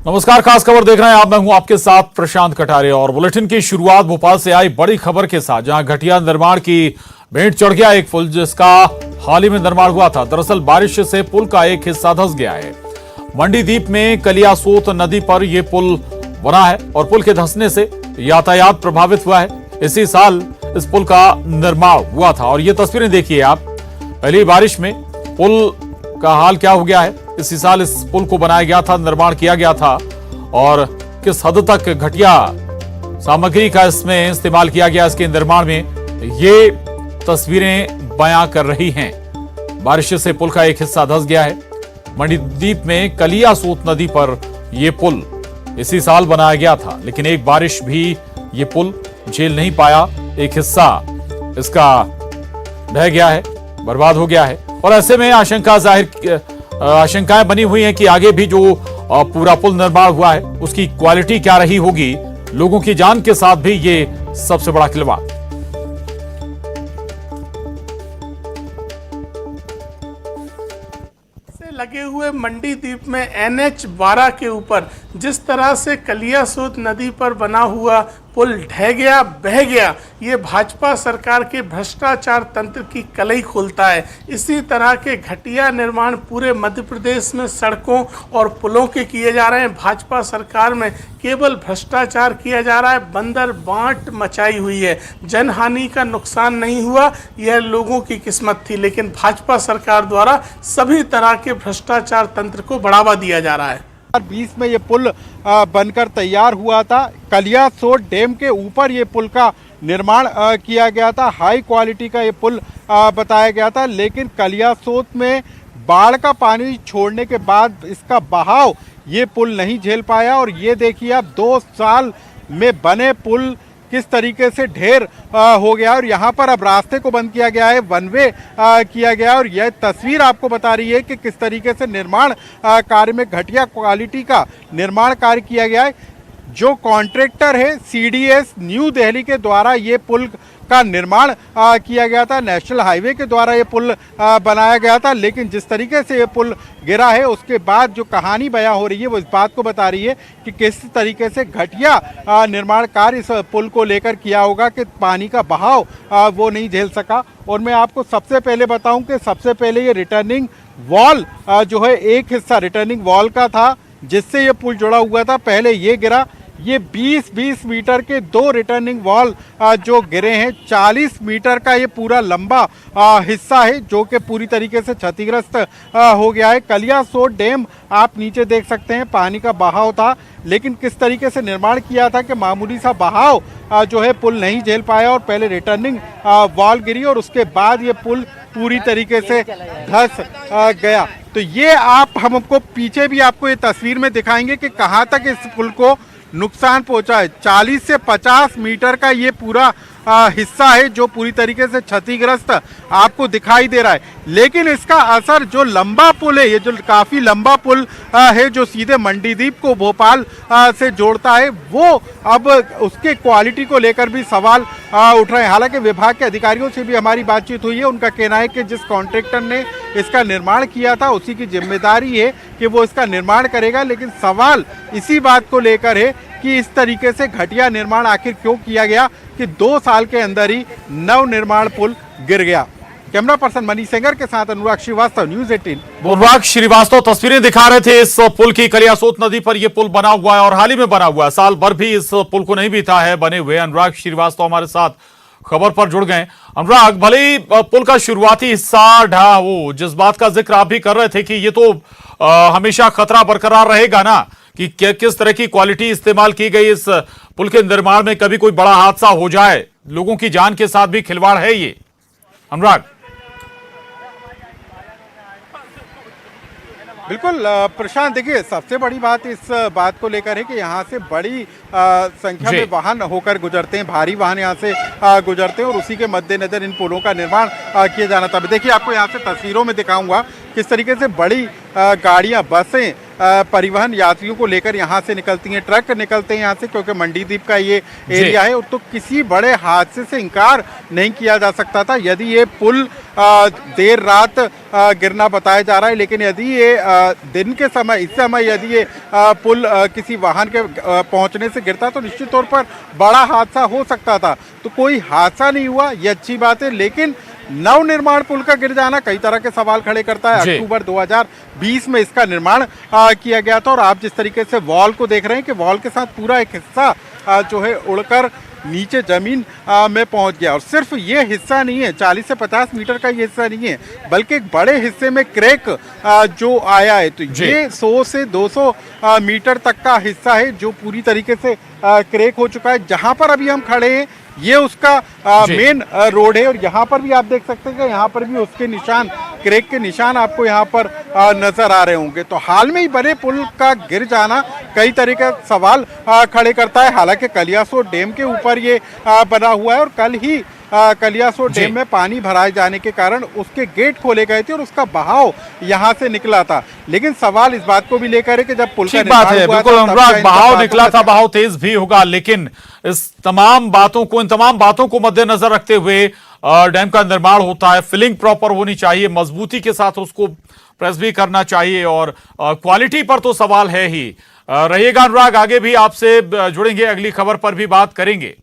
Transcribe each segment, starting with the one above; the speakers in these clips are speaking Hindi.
नमस्कार, खास खबर देख रहे हैं आप। मैं हूं आपके साथ प्रशांत कटारे और बुलेटिन की शुरुआत भोपाल से आई बड़ी खबर के साथ, जहां घटिया निर्माण की भेंट चढ़ गया एक पुल जिसका हाल ही में निर्माण हुआ था। दरअसल बारिश से पुल का एक हिस्सा धंस गया है। मंडीदीप में कलियासोत नदी पर यह पुल बना है और पुल के धंसने से यातायात प्रभावित हुआ है। इसी साल इस पुल का निर्माण हुआ था और ये तस्वीरें देखिए आप। पहली बारिश में पुल का हाल क्या हो गया है। इसी साल इस पुल को बनाया गया था, निर्माण किया गया था और किस हद तक घटिया सामग्री का इसमें इस्तेमाल किया गया इसके निर्माण में, ये तस्वीरें बयां कर रही हैं। बारिश से पुल का एक हिस्सा धंस गया है। मंडीदीप में कलियासोत नदी पर यह पुल इसी साल बनाया गया था, लेकिन एक बारिश भी ये पुल झेल नहीं पाया। एक हिस्सा इसका ढह गया है, बर्बाद हो गया है और ऐसे में आशंकाएं बनी हुई हैं कि आगे भी जो पूरा पुल निर्माण हुआ है उसकी क्वालिटी क्या रही होगी। लोगों की जान के साथ भी ये सबसे बड़ा खिलवाड़। लगे हुए मंडीदीप में NH-12 के ऊपर जिस तरह से कलियासोत नदी पर बना हुआ पुल ढह गया, बह गया, ये भाजपा सरकार के भ्रष्टाचार तंत्र की कलई खोलता है। इसी तरह के घटिया निर्माण पूरे मध्य प्रदेश में सड़कों और पुलों के किए जा रहे हैं। भाजपा सरकार में केवल भ्रष्टाचार किया जा रहा है, बंदर बांट मचाई हुई है। जनहानि का नुकसान नहीं हुआ, यह लोगों की किस्मत थी, लेकिन भाजपा सरकार द्वारा सभी तरह के भ्रष्टाचार तंत्र को बढ़ावा दिया जा रहा है। 2020 में ये पुल बनकर तैयार हुआ था। कलियासोत डैम के ऊपर ये पुल का निर्माण किया गया था। हाई क्वालिटी का ये पुल बताया गया था, लेकिन कलियासोत में बाढ़ का पानी छोड़ने के बाद इसका बहाव ये पुल नहीं झेल पाया। और ये देखिए आप, 2 साल में बने पुल किस तरीके से ढेर हो गया और यहाँ पर अब रास्ते को बंद किया गया है, वन वे किया गया। और यह तस्वीर आपको बता रही है कि किस तरीके से निर्माण कार्य में घटिया क्वालिटी का निर्माण कार्य किया गया है। जो कॉन्ट्रैक्टर है CDS न्यू दिल्ली के द्वारा ये पुल का निर्माण किया गया था। नेशनल हाईवे के द्वारा ये पुल बनाया गया था, लेकिन जिस तरीके से ये पुल गिरा है उसके बाद जो कहानी बयां हो रही है वो इस बात को बता रही है कि किस तरीके से घटिया निर्माण कार्य इस पुल को लेकर किया होगा कि पानी का बहाव वो नहीं झेल सका। और मैं आपको सबसे पहले बताऊं कि सबसे पहले ये रिटर्निंग वॉल जो है, एक हिस्सा रिटर्निंग वॉल का था जिससे ये पुल जुड़ा हुआ था, पहले ये गिरा। ये 20-20 मीटर के 2 रिटर्निंग वॉल जो गिरे हैं। 40 मीटर का ये पूरा लंबा हिस्सा है जो कि पूरी तरीके से क्षतिग्रस्त हो गया है। कलियासोत डैम आप नीचे देख सकते हैं, पानी का बहाव था, लेकिन किस तरीके से निर्माण किया था कि मामूली सा बहाव जो है पुल नहीं झेल पाया और पहले रिटर्निंग वॉल गिरी और उसके बाद ये पुल पूरी तरीके से धंस गया। तो ये हमको पीछे भी आपको ये तस्वीर में दिखाएंगे कि कहाँ तक इस पुल को नुकसान पहुंचा है। 40 से 50 मीटर का ये पूरा हिस्सा है जो पूरी तरीके से क्षतिग्रस्त आपको दिखाई दे रहा है। लेकिन इसका असर जो लंबा पुल है, ये जो काफ़ी लंबा पुल है जो सीधे मंडीदीप को भोपाल से जोड़ता है, वो अब उसके क्वालिटी को लेकर भी सवाल उठ रहे हैं। हालांकि विभाग के अधिकारियों से भी हमारी बातचीत हुई है, उनका कहना है कि जिस कॉन्ट्रैक्टर ने इसका निर्माण किया था उसी की जिम्मेदारी है कि वो इसका निर्माण करेगा। लेकिन सवाल इसी बात को लेकर है कि इस तरीके से घटिया निर्माण आखिर क्यों किया गया कि 2 साल के अंदर ही नव निर्माण पुल गिर गया। कैमरा पर्सन मनीष सेंगर के साथ अनुराग श्रीवास्तव, न्यूज़ 18। अनुराग श्रीवास्तव तस्वीरें दिखा रहे थे इस पुल की। कलियासोत नदी पर यह पुल बना हुआ है और हाल ही में बना हुआ है, साल भर भी इस पुल को नहीं बीता है बने हुए। अनुराग श्रीवास्तव हमारे साथ खबर पर जुड़ गए। अनुराग, भले ही पुल का शुरुआती हिस्सा ढहा हो, जिस बात का जिक्र आप भी कर रहे थे कि ये तो हमेशा खतरा बरकरार रहेगा ना कि किस तरह की क्वालिटी इस्तेमाल की गई इस पुल के निर्माण में, कभी कोई बड़ा हादसा हो जाए, लोगों की जान के साथ भी खिलवाड़ है ये। अनुराग। बिल्कुल प्रशांत, देखिए सबसे बड़ी बात इस बात को लेकर है कि यहाँ से बड़ी संख्या में वाहन होकर गुजरते हैं, भारी वाहन यहाँ से गुजरते हैं और उसी के मद्देनजर इन पुलों का निर्माण किया जाना था। देखिए आपको यहाँ से तस्वीरों में दिखाऊंगा किस तरीके से बड़ी गाड़ियाँ, बसें परिवहन यात्रियों को लेकर यहाँ से निकलती हैं, ट्रक निकलते हैं यहाँ से, क्योंकि मंडीदीप का ये एरिया है। तो किसी बड़े हादसे से इनकार नहीं किया जा सकता था यदि ये पुल देर रात गिरना बताया जा रहा है। लेकिन यदि ये दिन के समय, इस समय यदि ये पुल किसी वाहन के पहुंचने से गिरता तो निश्चित तौर पर बड़ा हादसा हो सकता था। तो कोई हादसा नहीं हुआ, ये अच्छी बात है। लेकिन नवनिर्माण पुल का गिर जाना कई तरह के सवाल खड़े करता है। अक्टूबर 2020 में इसका निर्माण किया गया था और आप जिस तरीके से वॉल को देख रहे हैं कि वॉल के साथ पूरा एक हिस्सा जो है उड़कर नीचे जमीन में पहुंच गया। और सिर्फ ये हिस्सा नहीं है, 40 से 50 मीटर का ये हिस्सा नहीं है, बल्कि एक बड़े हिस्से में क्रैक जो आया है। तो ये 100 से 200 मीटर तक का हिस्सा है जो पूरी तरीके से क्रैक हो चुका है। जहां पर अभी हम खड़े हैं ये उसका मेन रोड है और यहाँ पर भी आप देख सकते हैं कि यहाँ पर भी उसके निशान, क्रैक के निशान आपको यहाँ पर नजर आ रहे होंगे। तो हाल में ही बने पुल का गिर जाना कई तरह के सवाल खड़े करता है। हालांकि कलियासोत डैम के ऊपर ये बना हुआ है और कल ही कलियासोत डैम में पानी भराए जाने के कारण उसके गेट खोले गए थे और उसका बहाव यहाँ से निकला था। लेकिन सवाल इस बात को भी लेकर है कि जब पुल का बात है, बिल्कुल अनुराग, बहाव निकला था, बहाव तेज भी होगा, लेकिन इस तमाम बातों को, इन तमाम बातों को मद्देनजर रखते हुए डैम का निर्माण होता है। फिलिंग प्रॉपर होनी चाहिए, मजबूती के साथ उसको प्रेस भी करना चाहिए और क्वालिटी पर तो सवाल है ही। रहिएगा अनुराग, आगे भी आपसे जुड़ेंगे, अगली खबर पर भी बात करेंगे।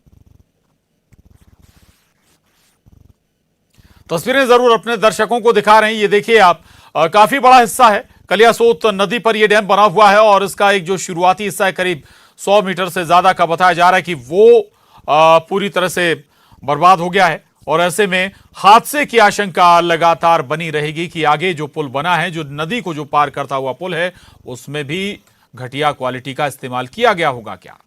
तस्वीरें जरूर अपने दर्शकों को दिखा रहे हैं। ये देखिए आप, काफी बड़ा हिस्सा है, कलियासोत नदी पर यह डैम बना हुआ है और इसका एक जो शुरुआती हिस्सा है करीब 100 मीटर से ज्यादा का बताया जा रहा है कि वो पूरी तरह से बर्बाद हो गया है। और ऐसे में हादसे की आशंका लगातार बनी रहेगी कि आगे जो पुल बना है, जो नदी को जो पार करता हुआ पुल है, उसमें भी घटिया क्वालिटी का इस्तेमाल किया गया होगा क्या।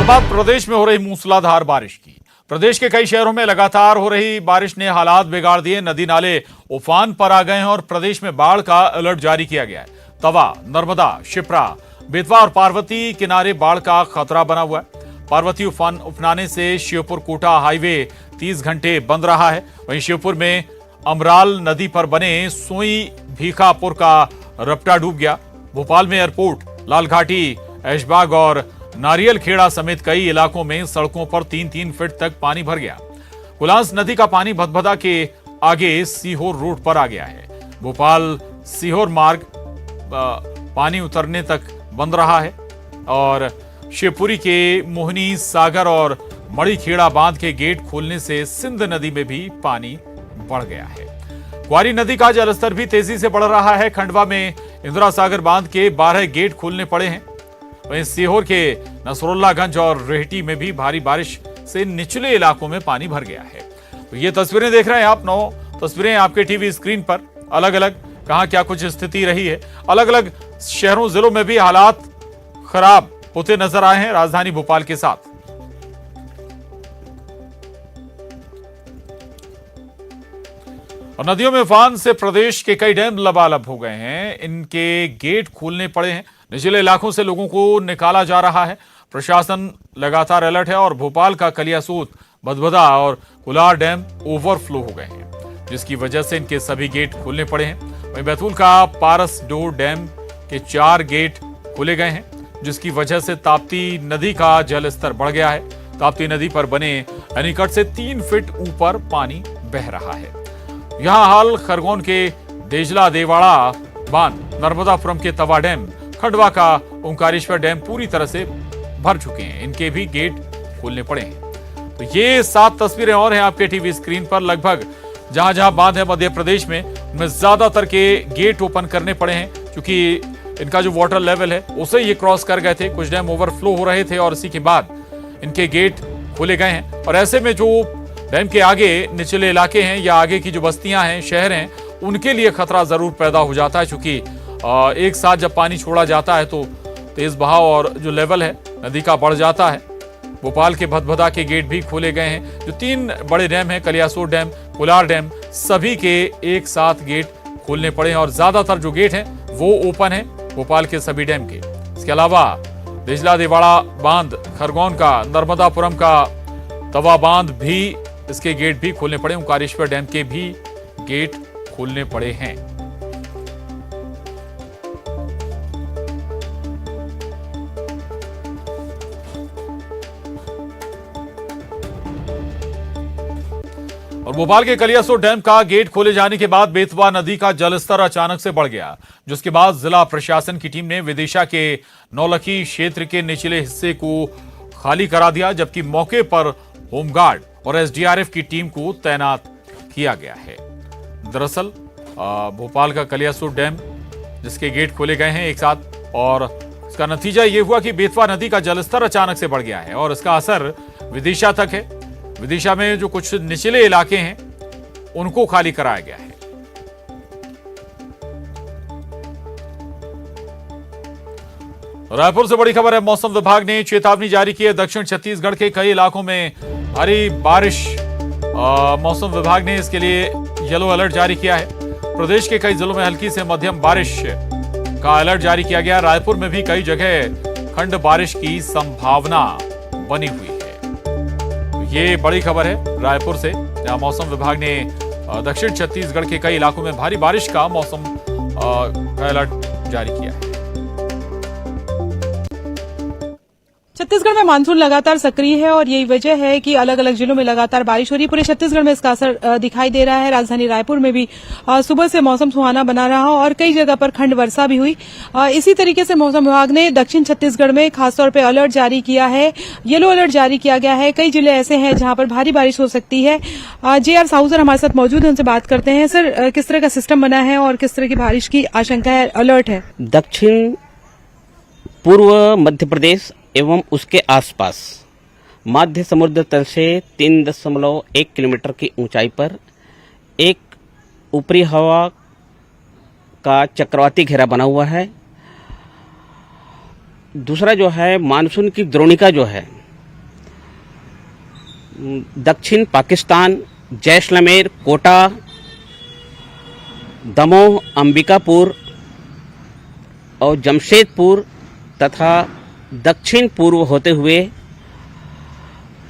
बात प्रदेश में हो रही मूसलाधार बारिश की। प्रदेश के कई शहरों में लगातार हो रही बारिश ने हालात बिगाड़ दिए। नदी नाले उफान पर आ गए हैं और प्रदेश में बाढ़ का अलर्ट जारी किया गया है। तवा, नर्मदा, शिप्रा, बेतवा और पार्वती किनारे बाढ़ का खतरा बना हुआ है। पार्वती उफनाने से श्योपुर कोटा हाईवे 30 घंटे बंद रहा है। वहीं श्योपुर में अमराल नदी पर बने सोई भीखापुर का रपटा डूब गया। भोपाल में एयरपोर्ट, लालघाटी, ऐशबाग और नारियल खेड़ा समेत कई इलाकों में सड़कों पर 3-3 फीट तक पानी भर गया। कुलांस नदी का पानी भदभदा के आगे सीहोर रोड पर आ गया है। भोपाल सीहोर मार्ग पानी उतरने तक बंद रहा है और शिवपुरी के मोहनी सागर और मड़ीखेड़ा बांध के गेट खोलने से सिंध नदी में भी पानी बढ़ गया है। क्वारी नदी का जलस्तर भी तेजी से बढ़ रहा है। खंडवा में इंदिरा सागर बांध के 12 गेट खोलने पड़े हैं। वहीं सीहोर के नसरुल्लागंज और रेहटी में भी भारी बारिश से निचले इलाकों में पानी भर गया है। तो ये तस्वीरें देख रहे हैं आप, 9 तस्वीरें आपके टीवी स्क्रीन पर, अलग अलग कहां क्या कुछ स्थिति रही है। अलग अलग शहरों जिलों में भी हालात खराब होते नजर आए हैं, राजधानी भोपाल के साथ। और नदियों में उफान से प्रदेश के कई डैम लबालब हो गए हैं। इनके गेट खोलने पड़े हैं। निचले इलाकों से लोगों को निकाला जा रहा है। प्रशासन लगातार अलर्ट है और भोपाल का कलियासोत, भदभदा और कुलार डैम ओवरफ्लो हो गए हैं, जिसकी वजह से इनके सभी गेट खोलने पड़े हैं। वहीं बैतूल का पारस डोर डैम के 4 गेट खोले गए हैं, जिसकी वजह से ताप्ती नदी का जल स्तर बढ़ गया है। ताप्ती नदी पर बने एनीकट से 3 फीट ऊपर पानी बह रहा है। यहां हाल खरगोन के देजला देवाड़ा बांध, नर्मदापुरम के तवा डैम, खंडवा का ओंकारेश्वर डैम पूरी तरह से भर चुके हैं। इनके भी गेट खोलने पड़े हैं। तो ये 7 तस्वीरें और हैं आपके टीवी स्क्रीन पर। लगभग जहां जहां बांध है मध्य प्रदेश में, उनमें ज्यादातर के गेट ओपन करने पड़े हैं, क्योंकि इनका जो वाटर लेवल है उसे ये क्रॉस कर गए थे। कुछ डैम ओवरफ्लो हो रहे थे और इसी के बाद इनके गेट खोले गए हैं। और ऐसे में जो डैम के आगे निचले इलाके हैं या आगे की जो बस्तियां हैं, शहर हैं, उनके लिए खतरा जरूर पैदा हो जाता है, क्योंकि एक साथ जब पानी छोड़ा जाता है तो तेज बहाव और जो लेवल है नदी का बढ़ जाता है। भोपाल के भदभदा के गेट भी खोले गए हैं। जो 3 बड़े डैम हैं, कलियासोत डैम, कुलार डैम, सभी के एक साथ गेट खोलने पड़े हैं और ज्यादातर जो गेट हैं वो ओपन है भोपाल के सभी डैम के। इसके अलावा देजला देवाड़ा बांध, खरगोन का, नर्मदापुरम का तवा बांध भी, इसके गेट भी खोलने पड़े। ओंकारेश्वर डैम के भी गेट खोलने पड़े हैं। और भोपाल के कलियासोत डैम का गेट खोले जाने के बाद बेतवा नदी का जलस्तर अचानक से बढ़ गया, जिसके बाद जिला प्रशासन की टीम ने विदिशा के नौलखी क्षेत्र के निचले हिस्से को खाली करा दिया, जबकि मौके पर होमगार्ड और एसडीआरएफ की टीम को तैनात किया गया है। दरअसल भोपाल का कलियासोत डैम जिसके गेट खोले गए हैं एक साथ, और इसका नतीजा यह हुआ कि बेतवा नदी का जलस्तर अचानक से बढ़ गया है और इसका असर विदिशा तक है। विदिशा में जो कुछ निचले इलाके हैं उनको खाली कराया गया है। रायपुर से बड़ी खबर है। मौसम विभाग ने चेतावनी जारी की है। दक्षिण छत्तीसगढ़ के कई इलाकों में भारी बारिश, मौसम विभाग ने इसके लिए येलो अलर्ट जारी किया है। प्रदेश के कई जिलों में हल्की से मध्यम बारिश का अलर्ट जारी किया गया। रायपुर में भी कई जगह खंड बारिश की संभावना बनी हुई है। ये बड़ी खबर है रायपुर से, जहां मौसम विभाग ने दक्षिण छत्तीसगढ़ के कई इलाकों में भारी बारिश का मौसम का अलर्ट जारी किया है। छत्तीसगढ़ में मानसून लगातार सक्रिय है और यही वजह है कि अलग अलग जिलों में लगातार बारिश हो रही है। पूरे छत्तीसगढ़ में इसका असर दिखाई दे रहा है। राजधानी रायपुर में भी सुबह से मौसम सुहाना बना रहा और कई जगह पर खंड वर्षा भी हुई। इसी तरीके से मौसम विभाग ने दक्षिण छत्तीसगढ़ में खासतौर पर अलर्ट जारी किया है, येलो अलर्ट जारी किया गया है। कई जिले ऐसे हैं जहां पर भारी बारिश हो सकती है। जेआर साहू हमारे साथ मौजूद है, उनसे बात करते हैं। सर, किस तरह का सिस्टम बना है और किस तरह की बारिश की आशंका है, अलर्ट है? दक्षिण पूर्व मध्य प्रदेश एवं उसके आसपास मध्य समुद्र तल से 3.1 किलोमीटर की ऊंचाई पर एक ऊपरी हवा का चक्रवाती घेरा बना हुआ है। दूसरा जो है, मानसून की द्रोणिका जो है दक्षिण पाकिस्तान, जैसलमेर, कोटा, दमोह, अंबिकापुर और जमशेदपुर तथा दक्षिण पूर्व होते हुए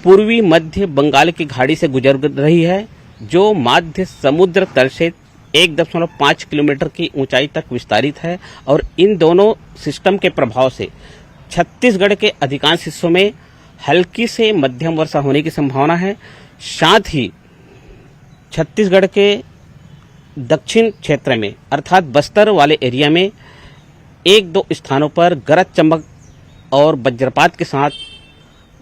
पूर्वी मध्य बंगाल की खाड़ी से गुजर रही है, जो मध्य समुद्र तल से 1.5 किलोमीटर की ऊंचाई तक विस्तारित है। और इन दोनों सिस्टम के प्रभाव से छत्तीसगढ़ के अधिकांश हिस्सों में हल्की से मध्यम वर्षा होने की संभावना है। साथ ही छत्तीसगढ़ के दक्षिण क्षेत्र में अर्थात बस्तर वाले एरिया में 1-2 स्थानों पर गरज चमक और वज्रपात के साथ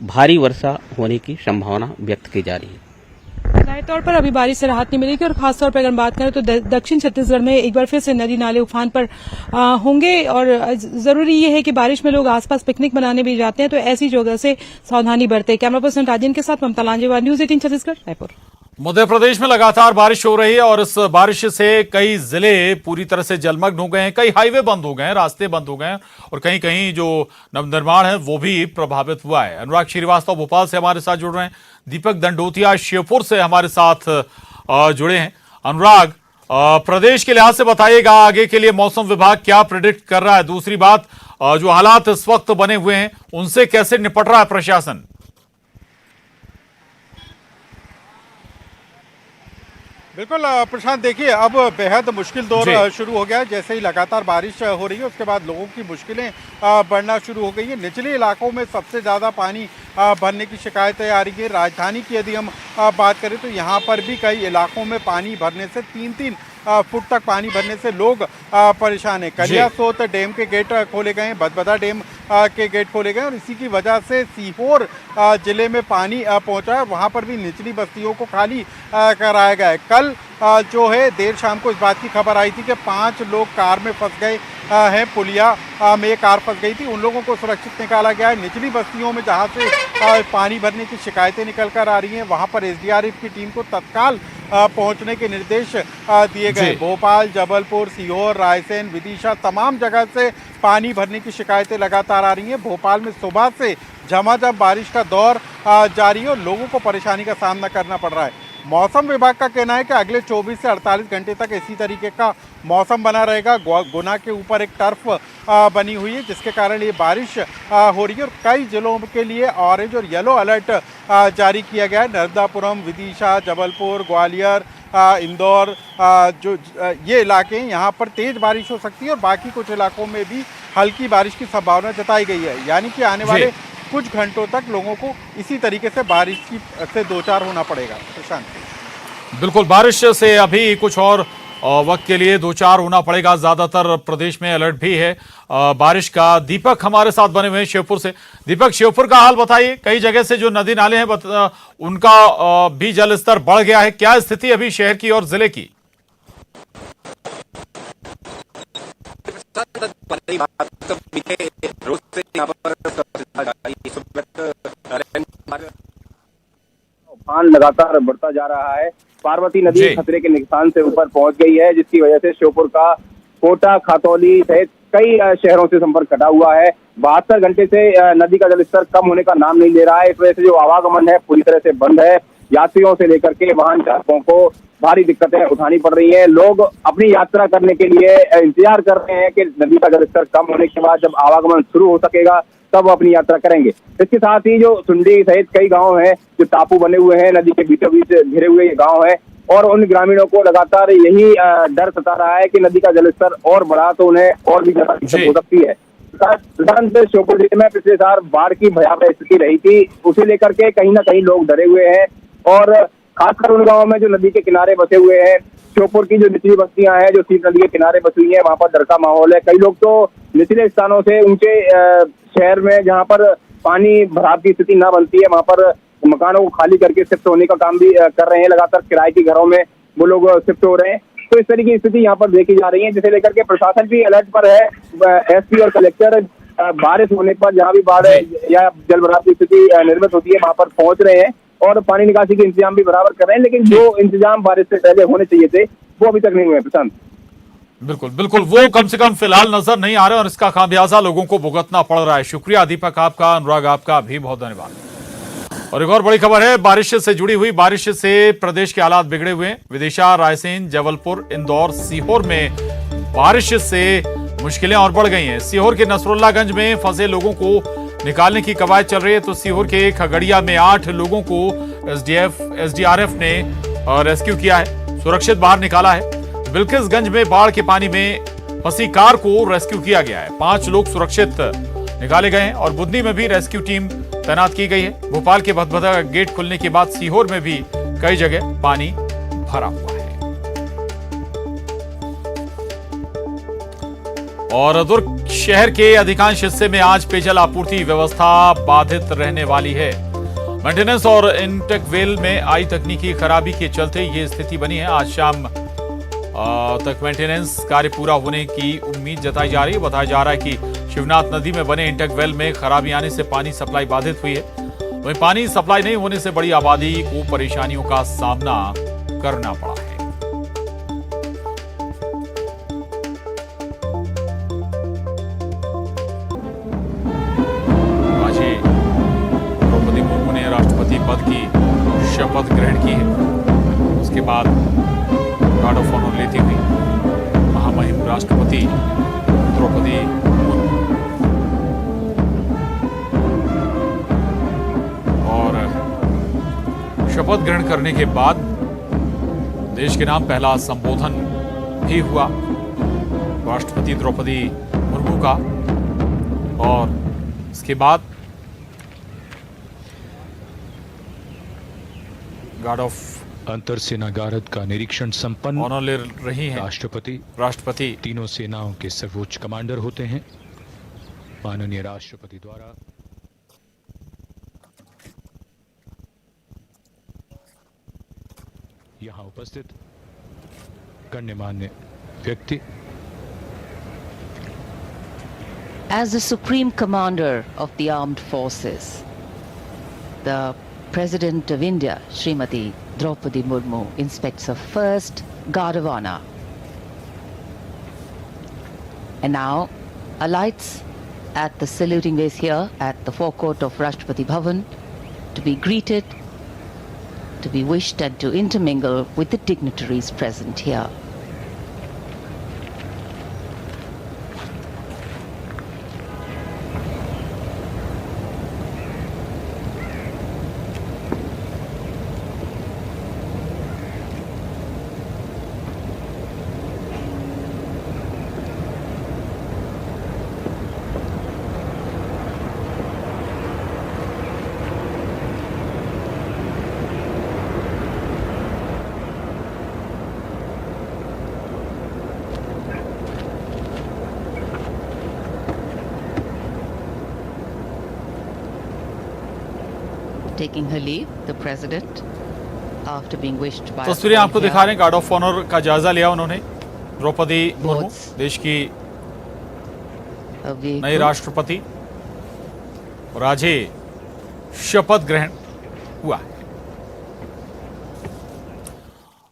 भारी वर्षा होने की संभावना व्यक्त की जा रही है। जाहिर तौर पर अभी बारिश से राहत नहीं मिलेगी और खासतौर पर अगर बात करें तो दक्षिण छत्तीसगढ़ में एक बार फिर से नदी नाले उफान पर होंगे और जरूरी ये है कि बारिश में लोग आसपास पिकनिक मनाने भी जाते हैं, तो ऐसी जगह से सावधानी बरतें। कैमरा पर्सन राजेंद्र के साथ ममता लांजेवार, न्यूज 18 छत्तीसगढ़, रायपुर। मध्य प्रदेश में लगातार बारिश हो रही है और इस बारिश से कई जिले पूरी तरह से जलमग्न हो गए हैं। कई हाईवे बंद हो गए हैं, रास्ते बंद हो गए हैं और कहीं कहीं जो नवनिर्माण है वो भी प्रभावित हुआ है। अनुराग श्रीवास्तव भोपाल से हमारे साथ जुड़ रहे हैं, दीपक दंडोतिया श्योपुर से हमारे साथ जुड़े हैं। अनुराग, प्रदेश के लिहाज से बताइएगा आगे के लिए मौसम विभाग क्या प्रेडिक्ट कर रहा है? दूसरी बात, जो हालात इस वक्त बने हुए हैं उनसे कैसे निपट रहा है प्रशासन? बिल्कुल प्रशांत, देखिए अब बेहद मुश्किल दौर शुरू हो गया है। जैसे ही लगातार बारिश हो रही है उसके बाद लोगों की मुश्किलें बढ़ना शुरू हो गई है। निचले इलाकों में सबसे ज़्यादा पानी भरने की शिकायतें आ रही है। राजधानी की यदि हम बात करें तो यहाँ पर भी कई इलाकों में पानी भरने से 3-3 फुट तक पानी भरने से लोग परेशान हैं। कलियासोत डैम के गेट खोले गए हैं, भदभदा डैम के गेट खोले गए और इसी की वजह से सीहोर जिले में पानी पहुंचा है। वहां पर भी निचली बस्तियों को खाली कराया गया है। कल जो है देर शाम को इस बात की खबर आई थी कि 5 लोग कार में फंस गए हैं। पुलिया में कार फंस गई थी, उन लोगों को सुरक्षित निकाला गया है। निचली बस्तियों में जहां से पानी भरने की शिकायतें निकल कर आ रही हैं वहां पर एसडीआरएफ की टीम को तत्काल पहुंचने के निर्देश दिए गए। भोपाल, जबलपुर, सीहोर, रायसेन, विदिशा तमाम जगह से पानी भरने की शिकायतें लगातार आ रही हैं। भोपाल में सुबह से झमाझम बारिश का दौर जारी है और लोगों को परेशानी का सामना करना पड़ रहा है। मौसम विभाग का कहना है कि अगले 24 से 48 घंटे तक इसी तरीके का मौसम बना रहेगा। गुना के ऊपर एक टर्फ बनी हुई है, जिसके कारण ये बारिश हो रही है और कई जिलों के लिए ऑरेंज और येलो अलर्ट जारी किया गया है। नर्मदापुरम, विदिशा, जबलपुर, ग्वालियर, इंदौर, जो ये इलाके हैं, यहाँ पर तेज़ बारिश हो सकती है और बाकी कुछ इलाकों में भी हल्की बारिश की संभावना जताई गई है। यानी कि आने वाले कुछ घंटों तक लोगों को इसी तरीके से बारिश से दो चार होना पड़ेगा। प्रशांत, बिल्कुल, बारिश से अभी कुछ और वक्त के लिए दो चार होना पड़ेगा। ज्यादातर प्रदेश में अलर्ट भी है बारिश का। दीपक हमारे साथ बने हुए हैं शिवपुर से। दीपक, शिवपुर का हाल बताइए। कई जगह से जो नदी नाले हैं उनका भी जल स्तर बढ़ गया है। क्या स्थिति अभी शहर की और जिले की? उफान लगातार बढ़ता जा रहा है। पार्वती नदी खतरे के निशान से ऊपर पहुंच गई है, जिसकी वजह से श्योपुर का कोटा, खातौली सहित कई शहरों से संपर्क कटा हुआ है। 72 घंटे से नदी का जलस्तर कम होने का नाम नहीं ले रहा है। इस वजह से जो आवागमन है पूरी तरह से बंद है। यात्रियों से लेकर के वाहन चालकों को भारी दिक्कतें उठानी पड़ रही है। लोग अपनी यात्रा करने के लिए इंतजार कर रहे हैं कि नदी का जलस्तर कम होने के बाद जब आवागमन शुरू हो सकेगा तब वो अपनी यात्रा करेंगे। इसके साथ ही जो सुंडी सहित कई गांव हैं जो टापू बने हुए हैं, नदी के बीचों बीच घिरे हुए ये गांव हैं और उन ग्रामीणों को लगातार यही डर सता रहा है कि नदी का जलस्तर और बढ़ा तो उन्हें और भी ज्यादा दिक्कत हो सकती है। श्योपुर जिले में पिछले साल बाढ़ की भयावह स्थिति रही थी, उसे लेकर के कहीं ना कहीं लोग डरे हुए हैं और खासकर उन गाँवों में जो नदी के किनारे बसे हुए हैं। श्योपुर की जो निचली बस्तियां हैं जो सीप नदी के किनारे बसी हुई है, वहां पर डर का माहौल है। कई लोग तो निचले स्थानों से ऊंचे शहर में जहां पर पानी भराव की स्थिति न बनती है वहां पर मकानों को खाली करके शिफ्ट होने का काम भी कर रहे हैं। लगातार किराए के घरों में वो लोग शिफ्ट हो रहे हैं। तो इस तरीके की स्थिति यहाँ पर देखी जा रही है, जिसे लेकर के प्रशासन भी अलर्ट पर है। एसपी और कलेक्टर बारिश होने पर जहाँ भी बाढ़ या जल भराव की स्थिति निर्मित होती है वहां पर पहुंच रहे हैं और पानी निकासी के इंतजाम भी बराबर कर रहे हैं। लेकिन जो इंतजाम बारिश से पहले होने चाहिए थे वो अभी तक नहीं हुए। प्रशांत, बिल्कुल बिल्कुल, वो कम से कम फिलहाल नजर नहीं आ रहे और इसका खामियाजा लोगों को भुगतना पड़ रहा है। शुक्रिया दीपक आपका, अनुराग आपका भी बहुत धन्यवाद। और एक और बड़ी खबर है बारिश से जुड़ी हुई। बारिश से प्रदेश के हालात बिगड़े हुए हैं। विदिशा, रायसेन, जबलपुर, इंदौर, सीहोर में बारिश से मुश्किलें और बढ़ गई हैं। सीहोर के नसरुल्लागंज में फंसे लोगों को निकालने की कवायद चल रही है। तो सीहोर के खगड़िया में 8 लोगों को एसडीआरएफ ने रेस्क्यू किया है, सुरक्षित बाहर निकाला है। बिल्किसगंज में बाढ़ के पानी में फंसी कार को रेस्क्यू किया गया है। 5 लोग सुरक्षित निकाले गए हैं और बुधनी में भी रेस्क्यू टीम तैनात की गई है। भोपाल के भदभदा गेट खुलने के बाद सीहोर में भी कई जगह पानी भरा हुआ है। और दुर्ग शहर के अधिकांश हिस्से में आज पेयजल आपूर्ति व्यवस्था बाधित रहने वाली है। मेंटेनेंस और इंटेकवेल में आई तकनीकी खराबी के चलते ये स्थिति बनी है। आज शाम तक मेंटेनेंस कार्य पूरा होने की उम्मीद जताई जा रही है। बताया जा रहा है कि शिवनाथ नदी में बने इंटेकवेल में खराबी आने से पानी सप्लाई बाधित हुई है। वहीं पानी सप्लाई नहीं होने से बड़ी आबादी को परेशानियों का सामना करना पड़ा है। आज ही द्रौपदी मुर्मू ने राष्ट्रपति पद की शपथ ग्रहण की है। उसके बाद गार्ड ऑफ ऑनर लेती हुई महामहिम राष्ट्रपति द्रौपदी मुर्मू और शपथ ग्रहण करने के बाद देश के नाम पहला संबोधन भी हुआ राष्ट्रपति द्रौपदी मुर्मू का। और इसके बाद गार्ड ऑफ अंतर सेना गारद का निरीक्षण संपन्न ऑनर ले रही हैं राष्ट्रपति तीनों सेनाओं के सर्वोच्च कमांडर होते हैं। माननीय राष्ट्रपति द्वारा यहां उपस्थित गण्यमान्य व्यक्ति, As the Supreme Commander of the Armed Forces, the President of India, Srimati Draupadi Murmu, inspects her first Guard of Honor. And now alights at the saluting base here at the forecourt of Rashtrapati Bhavan to be greeted to be wished and to intermingle with the dignitaries present here. Taking her leave, the president, after being wished by तस्वीरें आपको दिखा रहे हैं। गार्ड ऑफ ऑनर का जायजा लिया उन्होंने। द्रौपदी मुर्मू देश की नई राष्ट्रपति, और आज ही शपथ ग्रहण हुआ है।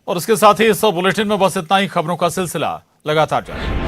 और इसके साथ ही इस बुलेटिन में बस इतना ही। खबरों का सिलसिला लगातार जारी।